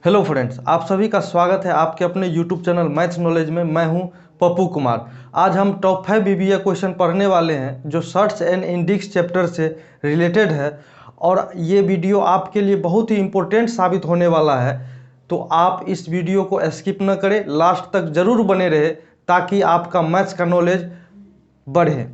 Hello friends, आप सभी का स्वागत है आपके अपने यूट्यूब चैनल मैथ्स नॉलेज में। मैं हूं पप्पू कुमार। आज हम टॉप 5 बीबीए क्वेश्चन पढ़ने वाले हैं जो सर्च एंड इंडेक्स चैप्टर से रिलेटेड है और ये वीडियो आपके लिए बहुत ही इम्पोर्टेंट साबित होने वाला है। तो आप इस वीडियो को स्किप न करें, लास्ट तक ज़रूर बने रहे ताकि आपका मैथ्स का नॉलेज बढ़े।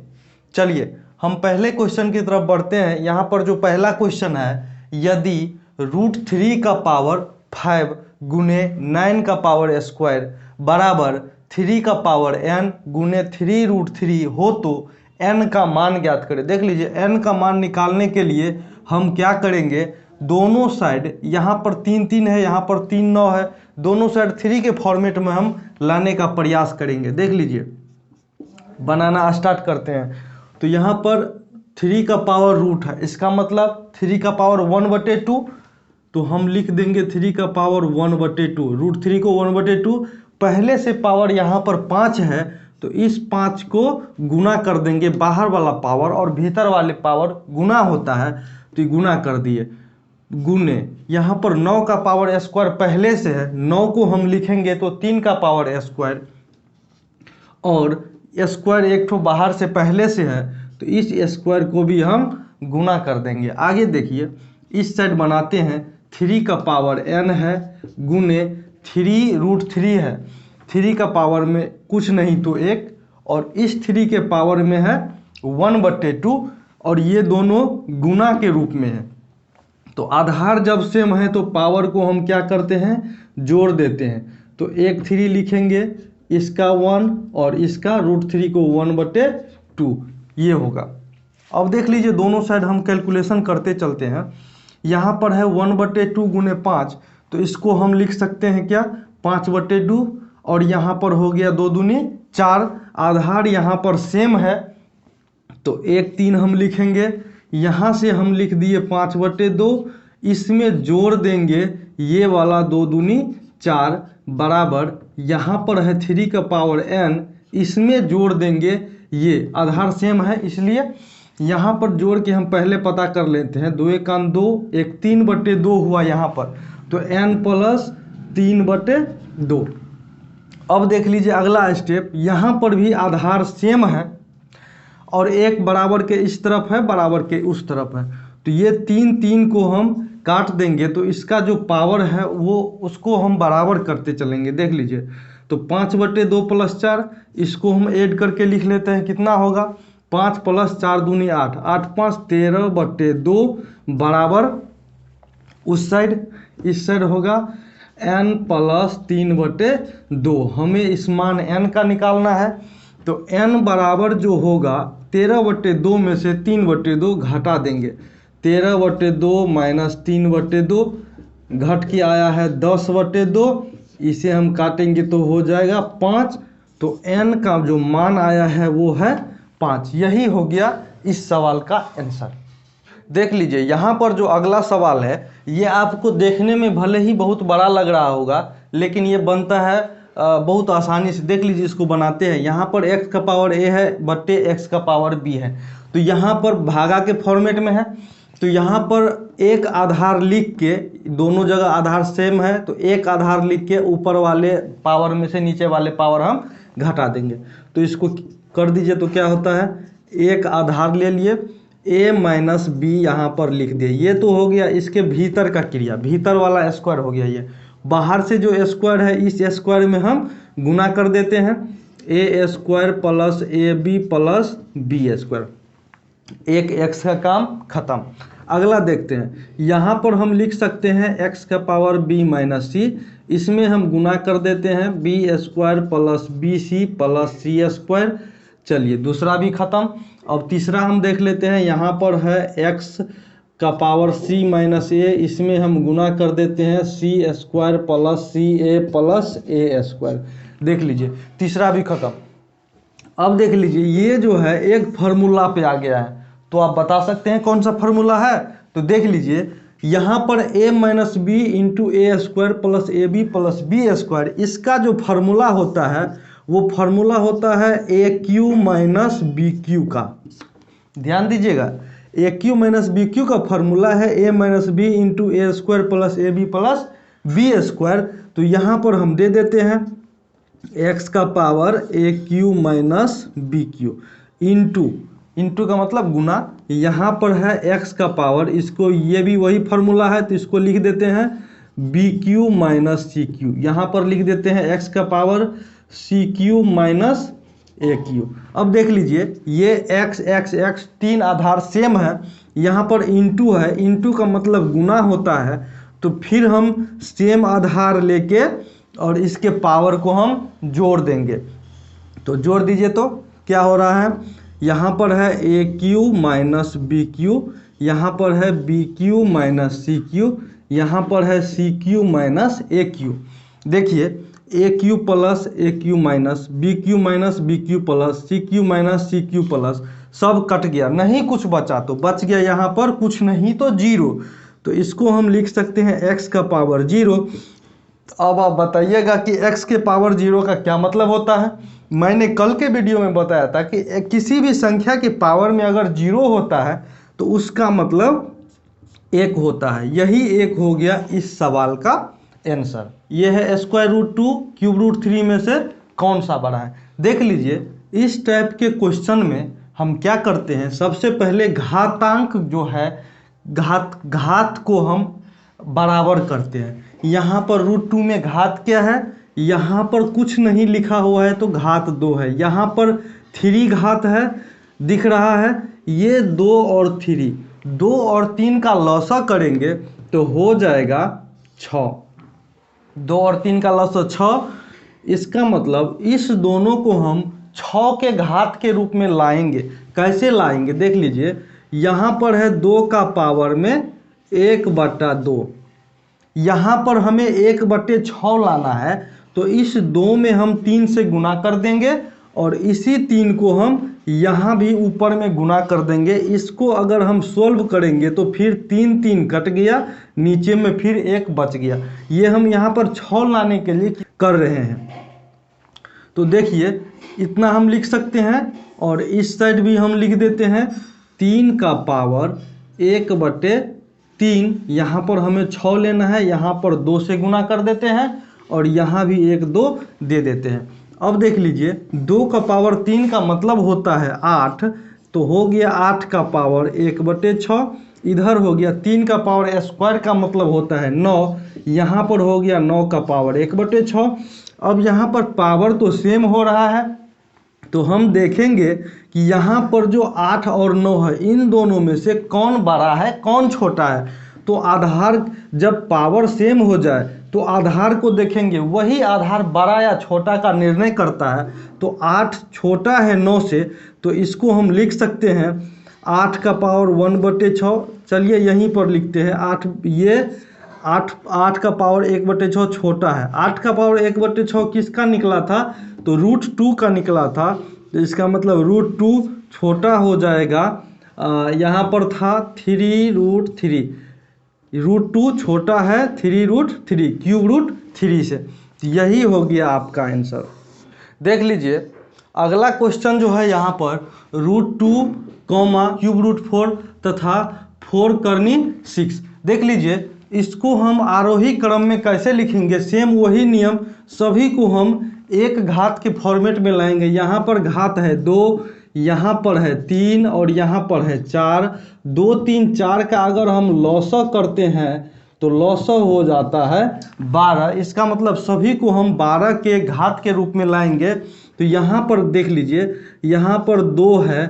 चलिए हम पहले क्वेश्चन की तरफ बढ़ते हैं। यहाँ पर जो पहला क्वेश्चन है, यदि √3 का पावर 5 गुने 9 का पावर स्क्वायर बराबर 3 का पावर n गुने 3√3 हो तो n का मान ज्ञात करें। देख लीजिए, n का मान निकालने के लिए हम क्या करेंगे, दोनों साइड यहाँ पर 3 है, यहाँ पर 3 है, दोनों साइड 3 के फॉर्मेट में हम लाने का प्रयास करेंगे। देख लीजिए, बनाना स्टार्ट करते हैं। तो यहाँ पर 3 का पावर रूट है, इसका मतलब 3 का पावर 1/2, तो हम लिख देंगे 3 का पावर 1/2। √3 को 1/2, पहले से पावर यहाँ पर 5 है तो इस 5 को गुना कर देंगे, बाहर वाला पावर और भीतर वाले पावर गुना होता है तो गुना कर दिए, गुने यहाँ पर 9 का पावर स्क्वायर पहले से है, 9 को हम लिखेंगे तो 3 का पावर स्क्वायर और स्क्वायर एक ठो बाहर से पहले से है तो इस स्क्वायर को भी हम गुना कर देंगे। आगे देखिए, इस साइड बनाते हैं, 3 का पावर n है गुने 3√3 है, 3 का पावर में कुछ नहीं तो 1 और इस 3 के पावर में है 1/2 और ये दोनों गुना के रूप में है। तो आधार जब सेम है तो पावर को हम क्या करते हैं, जोड़ देते हैं। तो एक 3 लिखेंगे, इसका 1 और इसका √3 को 1/2 ये होगा। अब देख लीजिए, दोनों साइड हम कैलकुलेशन करते चलते हैं। यहाँ पर है 1/2 गुने 5, तो इसको हम लिख सकते हैं क्या, 5/2 और यहाँ पर हो गया 2 दूनी 4। आधार यहाँ पर सेम है तो 1 3 हम लिखेंगे, यहाँ से हम लिख दिए 5/2, इसमें जोड़ देंगे ये वाला 2 दूनी 4 बराबर यहाँ पर है 3 का पावर n, इसमें जोड़ देंगे, ये आधार सेम है इसलिए यहाँ पर जोड़ के हम पहले पता कर लेते हैं। 2 1 2, 1 3/2 हुआ यहाँ पर, तो n + 3/2। अब देख लीजिए अगला स्टेप, यहाँ पर भी आधार सेम है और एक बराबर के इस तरफ है, बराबर के उस तरफ है, तो ये 3 को हम काट देंगे तो इसका जो पावर है वो उसको हम बराबर करते चलेंगे। देख लीजिए, तो 5/2 + 4, इसको हम ऐड करके लिख लेते हैं, कितना होगा, 5 + 4 दूनी 8, 8 5 13/2 बराबर उस साइड, इस साइड होगा n + 3/2। हमें इस मान n का निकालना है तो n बराबर जो होगा 13/2 में से 3/2 घटा देंगे, 13/2 - 3/2 घट के आया है 10/2, इसे हम काटेंगे तो हो जाएगा 5, तो n का जो मान आया है वो है 5। यही हो गया इस सवाल का आंसर। देख लीजिए, यहाँ पर जो अगला सवाल है ये आपको देखने में भले ही बहुत बड़ा लग रहा होगा लेकिन ये बनता है बहुत आसानी से। देख लीजिए, इसको बनाते हैं, यहाँ पर x का पावर a है बट्टे x का पावर b है, तो यहाँ पर भागा के फॉर्मेट में है, तो यहाँ पर एक आधार लिख के, दोनों जगह आधार सेम है तो एक आधार लिख के ऊपर वाले पावर में से नीचे वाले पावर हम घटा देंगे। तो इसको कर दीजिए तो क्या होता है, एक आधार ले लिए, a - b यहाँ पर लिख दिए, ये तो हो गया इसके भीतर का क्रिया, भीतर वाला स्क्वायर हो गया। ये बाहर से जो स्क्वायर है इस स्क्वायर में हम गुना कर देते हैं, a² + ab + b², एक x का काम खत्म। अगला देखते हैं, यहाँ पर हम लिख सकते हैं x का पावर b - c, इसमें हम गुना कर देते हैं b² + bc + c²। चलिए, दूसरा भी खत्म। अब तीसरा हम देख लेते हैं, यहाँ पर है x का पावर c - a, इसमें हम गुना कर देते हैं c² + ca + a²। देख लीजिए, तीसरा भी खत्म। अब देख लीजिए, ये जो है एक फार्मूला पे आ गया है, तो आप बता सकते हैं कौन सा फार्मूला है। तो देख लीजिए, यहाँ पर a - b × a² + ab + b², इसका जो फार्मूला होता है वो फार्मूला होता है aq - bq का। ध्यान दीजिएगा, AQ - BQ का फॉर्मूला है a - b × a² + ab + B square, तो यहाँ पर हम दे देते हैं एक्स का power A Q minus B Q into का मतलब गुना, यहाँ पर है एक्स का पावर, इसको ये भी वही फार्मूला है तो इसको लिख देते हैं b Q minus C Q, यहाँ पर लिख देते हैं एक्स का पावर सी क्यू माइनस ए क्यू। अब देख लीजिए ये एक्स एक्स एक्स तीन आधार सेम है, यहाँ पर इंटू है, इंटू का मतलब गुना होता है, तो फिर हम सेम आधार लेके और इसके पावर को हम जोड़ देंगे। तो जोड़ दीजिए तो क्या हो रहा है, यहाँ पर है A Q minus B Q, यहाँ पर है B Q minus C Q, यहाँ पर है सी क्यू माइनस ए क्यू। देखिए A Q plus A Q minus B Q plus C Q minus C Q plus, सब कट गया, नहीं कुछ बचा, तो बच गया यहाँ पर कुछ नहीं तो जीरो। तो इसको हम लिख सकते हैं एक्स का पावर जीरो। अब आप बताइएगा कि x के पावर जीरो का क्या मतलब होता है। मैंने कल के वीडियो में बताया था कि किसी भी संख्या के पावर में अगर जीरो होता है तो उसका मतलब एक होता है। यही एक हो गया इस सवाल का आंसर। ये है स्क्वायर रूट 2 क्यूब रूट 3 में से कौन सा बड़ा है। देख लीजिए इस टाइप के क्वेश्चन में हम क्या करते हैं, सबसे पहले घातांक जो है घात को हम बराबर करते हैं। यहाँ पर रूट 2 में घात क्या है, यहाँ पर कुछ नहीं लिखा हुआ है तो घात 2 है, यहाँ पर 3 घात है दिख रहा है, ये 2 और 3, 2 और 3 का लॉसा करेंगे तो हो जाएगा 6, 2 और 3 का लॉसा 6। इसका मतलब इस दोनों को हम 6 के घात के रूप में लाएंगे। कैसे लाएंगे देख लीजिए, यहाँ पर है 2 का पावर में 1/2, यहाँ पर हमें 1/6 लाना है, तो इस 2 में हम 3 से गुना कर देंगे और इसी 3 को हम यहाँ भी ऊपर में गुना कर देंगे। इसको अगर हम सोल्व करेंगे तो फिर 3 3 कट गया, नीचे में फिर 1 बच गया। ये हम यहाँ पर 6 लाने के लिए कर रहे हैं। तो देखिए इतना हम लिख सकते हैं और इस साइड भी हम लिख देते हैं 3 का पावर 1/3, यहाँ पर हमें 6 लेना है, यहाँ पर 2 से गुना कर देते हैं और यहाँ भी 1 2 दे देते हैं। अब देख लीजिए 2 का पावर 3 का मतलब होता है 8, तो हो गया 8 का पावर 1/6, इधर हो गया 3 का पावर स्क्वायर का मतलब होता है 9, यहाँ पर हो गया 9 का पावर 1/6। अब यहाँ पर पावर तो सेम हो रहा है, तो हम देखेंगे कि यहाँ पर जो 8 और 9 है इन दोनों में से कौन बड़ा है कौन छोटा है। तो आधार जब पावर सेम हो जाए तो आधार को देखेंगे, वही आधार बड़ा या छोटा का निर्णय करता है। तो 8 छोटा है 9 से, तो इसको हम लिख सकते हैं 8 का पावर 1/6। चलिए यहीं पर लिखते हैं 8, ये 8 का पावर 1/6 छोटा है। 8 का पावर 1/6 किसका निकला था, तो रूट 2 का निकला था, तो इसका मतलब रूट 2 छोटा हो जाएगा। यहाँ पर था 3√3, रूट 2 छोटा है 3√3 क्यूब रूट 3 से। यही हो गया आपका आंसर। देख लीजिए अगला क्वेश्चन जो है यहाँ पर रूट 2 क्यूब रूट 4 तथा 4 करनी 6। देख लीजिए इसको हम आरोही क्रम में कैसे लिखेंगे, सेम वही नियम, सभी को हम एक घात के फॉर्मेट में लाएंगे। यहाँ पर घात है 2, यहाँ पर है 3 और यहाँ पर है 4। 2 3 4 का अगर हम लॉसा करते हैं तो लॉसा हो जाता है 12। इसका मतलब सभी को हम 12 के घात के रूप में लाएंगे। तो यहाँ पर देख लीजिए यहाँ पर 2 है,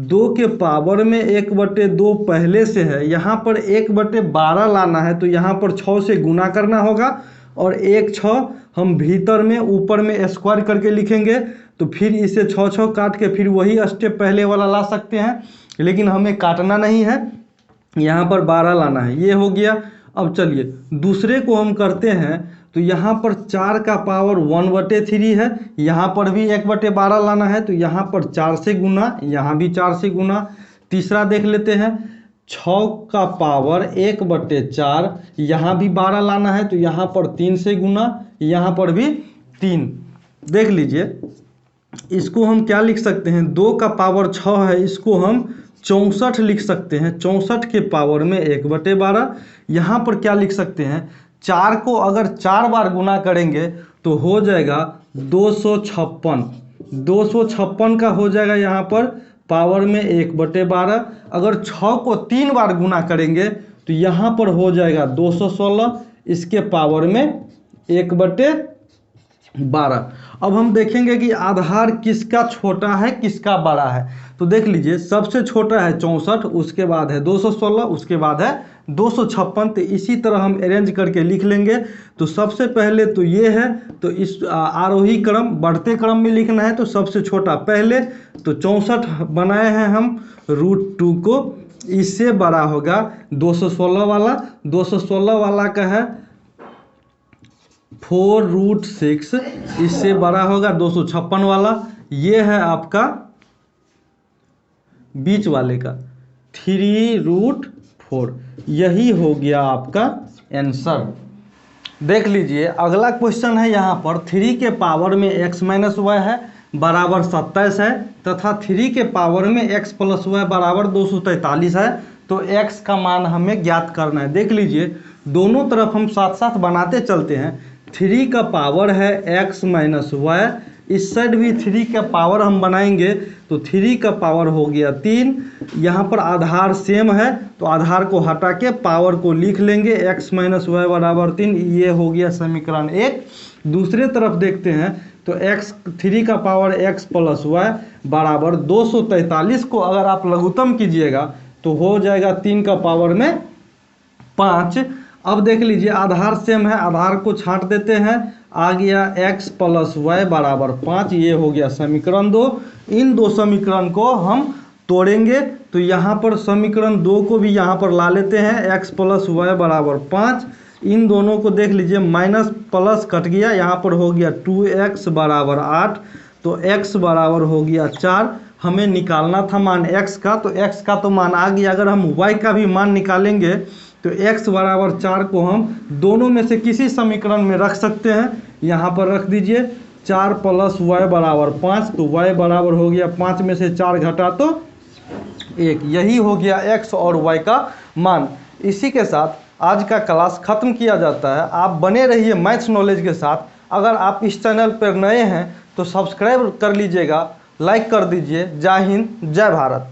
2 के पावर में 1/2 पहले से है, यहाँ पर 1/12 लाना है, तो यहाँ पर 6 से गुना करना होगा और 1 6 हम भीतर में ऊपर में स्क्वायर करके लिखेंगे। तो फिर इसे 6 6 काट के फिर वही स्टेप पहले वाला ला सकते हैं, लेकिन हमें काटना नहीं है, यहाँ पर 12 लाना है। ये हो गया। अब चलिए दूसरे को हम करते हैं, तो यहाँ पर 4 का पावर 1/3 है, यहाँ पर भी 1/12 लाना है, तो यहाँ पर 4 से गुना, यहाँ भी 4 से गुना। तीसरा देख लेते हैं 6 का पावर 1/4, यहाँ भी 12 लाना है, तो यहाँ पर 3 से गुना, यहाँ पर भी 3। देख लीजिए इसको हम क्या लिख सकते हैं, 2 का पावर 6 है, इसको हम 64 लिख सकते हैं। 64 के पावर में 1/12। यहाँ पर क्या लिख सकते हैं, 4 को अगर 4 बार गुना करेंगे तो हो जाएगा 256। 256 का हो जाएगा यहाँ पर पावर में 1/12। अगर 6 को 3 बार गुना करेंगे तो यहाँ पर हो जाएगा 216, इसके पावर में 1/12। अब हम देखेंगे कि आधार किसका छोटा है किसका बड़ा है। तो देख लीजिए, सबसे छोटा है 64, उसके बाद है 216, उसके बाद है 256। तो इसी तरह हम अरेंज करके लिख लेंगे। तो सबसे पहले तो ये है, तो इस आरोही क्रम बढ़ते क्रम में लिखना है। तो सबसे छोटा पहले तो 64 बनाए हैं हम √2 को, इससे बड़ा होगा 216 वाला। 216 वाला का है 4√6, इससे बड़ा होगा 256 वाला। ये है आपका बीच वाले का 3√4। यही हो गया आपका आंसर। देख लीजिए, अगला क्वेश्चन है यहाँ पर 3 के पावर में x - y है बराबर 27 है, तथा 3 के पावर में x + y बराबर 243 है। तो x का मान हमें ज्ञात करना है। देख लीजिए, दोनों तरफ हम साथ साथ बनाते चलते हैं। 3 का पावर है x - y, इस साइड भी 3 का पावर हम बनाएंगे तो 3 का पावर हो गया 3। यहाँ पर आधार सेम है तो आधार को हटा के पावर को लिख लेंगे, x - y बराबर 3। ये हो गया समीकरण 1। दूसरे तरफ देखते हैं तो 3 का पावर x + y बराबर 243 को अगर आप लघुत्तम कीजिएगा तो हो जाएगा 3 का पावर में 5। अब देख लीजिए, आधार सेम है, आधार को छांट देते हैं, आ गया x + y बराबर 5। ये हो गया समीकरण 2। इन दो समीकरण को हम तोड़ेंगे तो यहाँ पर समीकरण 2 को भी यहाँ पर ला लेते हैं, x + y बराबर 5। इन दोनों को देख लीजिए, माइनस प्लस कट गया, यहाँ पर हो गया 2x बराबर 8। तो x बराबर हो गया 4। हमें निकालना था मान x का, तो x का तो मान आ गया। अगर हम y का भी मान निकालेंगे तो x बराबर 4 को हम दोनों में से किसी समीकरण में रख सकते हैं। यहाँ पर रख दीजिए 4 + y बराबर 5। तो y बराबर हो गया 5 में से 4 घटा तो 1। यही हो गया x और y का मान। इसी के साथ आज का क्लास ख़त्म किया जाता है। आप बने रहिए मैथ्स नॉलेज के साथ। अगर आप इस चैनल पर नए हैं तो सब्सक्राइब कर लीजिएगा, लाइक कर दीजिए। जय हिंद, जय भारत।